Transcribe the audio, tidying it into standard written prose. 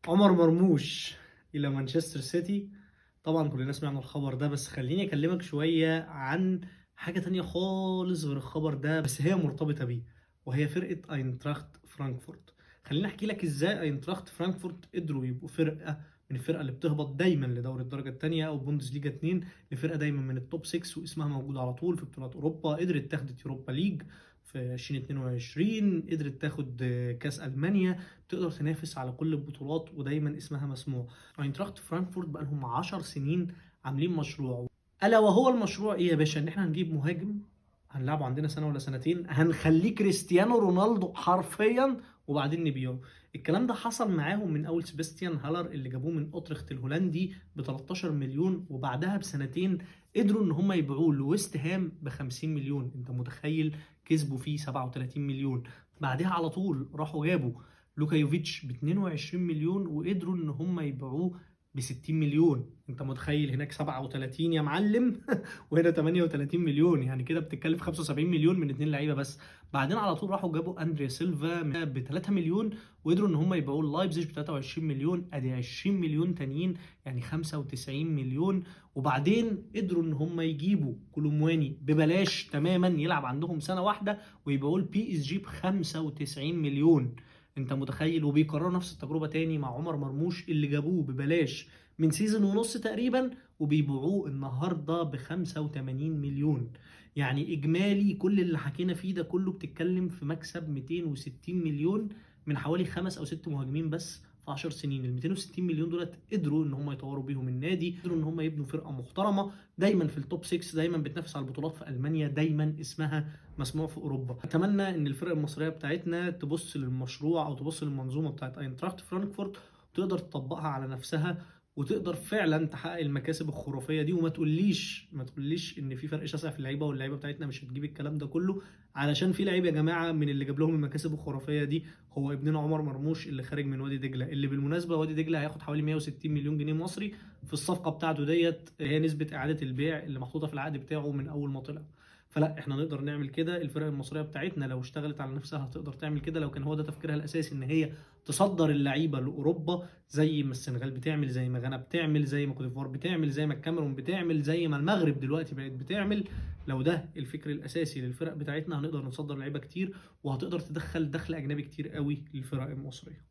عمر مرموش إلى مانشستر سيتي. طبعا كلنا سمعنا الخبر ده، بس خليني أكلمك شوية عن حاجة تانية خالص غير الخبر ده، بس هي مرتبطة بيه، وهي فرقة أينتراخت فرانكفورت. خليني أحكي لك إزاي أينتراخت فرانكفورت قدروا يبقوا فرقة من الفرقة اللي بتهبط دايما لدوري الدرجة التانية أو بوندسليجا 2 لفرقة دايما من التوب 6 واسمها موجود على طول في بطولات أوروبا. قدرت تاخد يوروبا ليج في 2022، قدرت تاخد كأس ألمانيا، تقدر تنافس على كل البطولات ودايما اسمها مسموع. اينتراخت فرانكفورت بقى لهم 10 سنين عاملين مشروع، الا وهو المشروع ايه يا باشا؟ ان احنا هنجيب مهاجم، هنلعبه عندنا سنه ولا سنتين، هنخليه كريستيانو رونالدو حرفيا، وبعدين نبيعه. الكلام ده حصل معاهم من اول سيباستيان هالر اللي جابوه من اوترخت الهولندي ب 13 مليون، وبعدها بسنتين قدروا ان هم يبيعوه لويست هام ب 50 مليون. انت متخيل؟ كسبوا فيه 37 مليون. بعدها على طول راحوا جابوا لوكا يوفيتش ب 22 مليون وقدروا ان هم يبيعوه ب 60 مليون. انت متخيل؟ هناك 37 يا معلم وهنا 38 مليون، يعني كده بتتكلم في 75 مليون من اتنين لعيبه بس. بعدين على طول راحوا جابوا اندريا سيلفا ب 3 مليون وقدروا ان هم يبيعوه لايبزيج ب 23 مليون، ادي 20 مليون تانيين يعني 95 مليون. وبعدين قدروا ان هم يجيبوا كولومواني ببلاش تماما يلعب عندهم سنه واحده ويبيعوه البي اس جي ب 95 مليون. انت متخيل؟ وبيكرروا نفس التجربه تاني مع عمر مرموش اللي جابوه ببلاش من سيزون ونص تقريبا وبيبيعوه النهارده ب 85 مليون. يعني اجمالي كل اللي حكينا فيه ده كله بتتكلم في مكسب 260 مليون من حوالي خمس او ست مهاجمين بس في 10 سنين. ال 260 مليون دولت قدروا ان هم يطوروا بيهم النادي، قدروا ان هم يبنوا فرقه محترمه دايما في التوب 6، دايما بتنافس على البطولات في المانيا، دايما اسمها مسموع في اوروبا. اتمنى ان الفرق المصريه بتاعتنا تبص للمشروع او تبص للمنظومه بتاعت اينتراخت فرانكفورت وتقدر تطبقها على نفسها، وتقدر فعلا تحقق المكاسب الخرافيه دي. وما تقوليش ما تقوليش ان في فرق شاسع في اللعيبه واللعيبه بتاعتنا مش هتجيب الكلام ده كله، علشان في لعيبه يا جماعه من اللي جاب لهم المكاسب الخرافيه دي هو ابننا عمر مرموش اللي خارج من وادي دجله، اللي بالمناسبه وادي دجله هياخد حوالي 160 مليون جنيه مصري في الصفقه بتاعته ديت، هي نسبه اعاده البيع اللي محطوطه في العقد بتاعه من اول ما طلع. فلا احنا نقدر نعمل كده. الفرق المصريه بتاعتنا لو اشتغلت على نفسها هتقدر تعمل كده، لو كان هو ده تفكيرها الاساسي ان هي تصدر اللعيبه لاوروبا زي ما السنغال بتعمل، زي ما غانا بتعمل، زي ما كوت ديفوار بتعمل، زي ما الكاميرون بتعمل، زي ما المغرب دلوقتي بقت بتعمل. لو ده الفكر الاساسي للفرق بتاعتنا هنقدر نصدر لعيبه كتير، وهتقدر تدخل دخل اجنبي كتير قوي للفرق المصريه.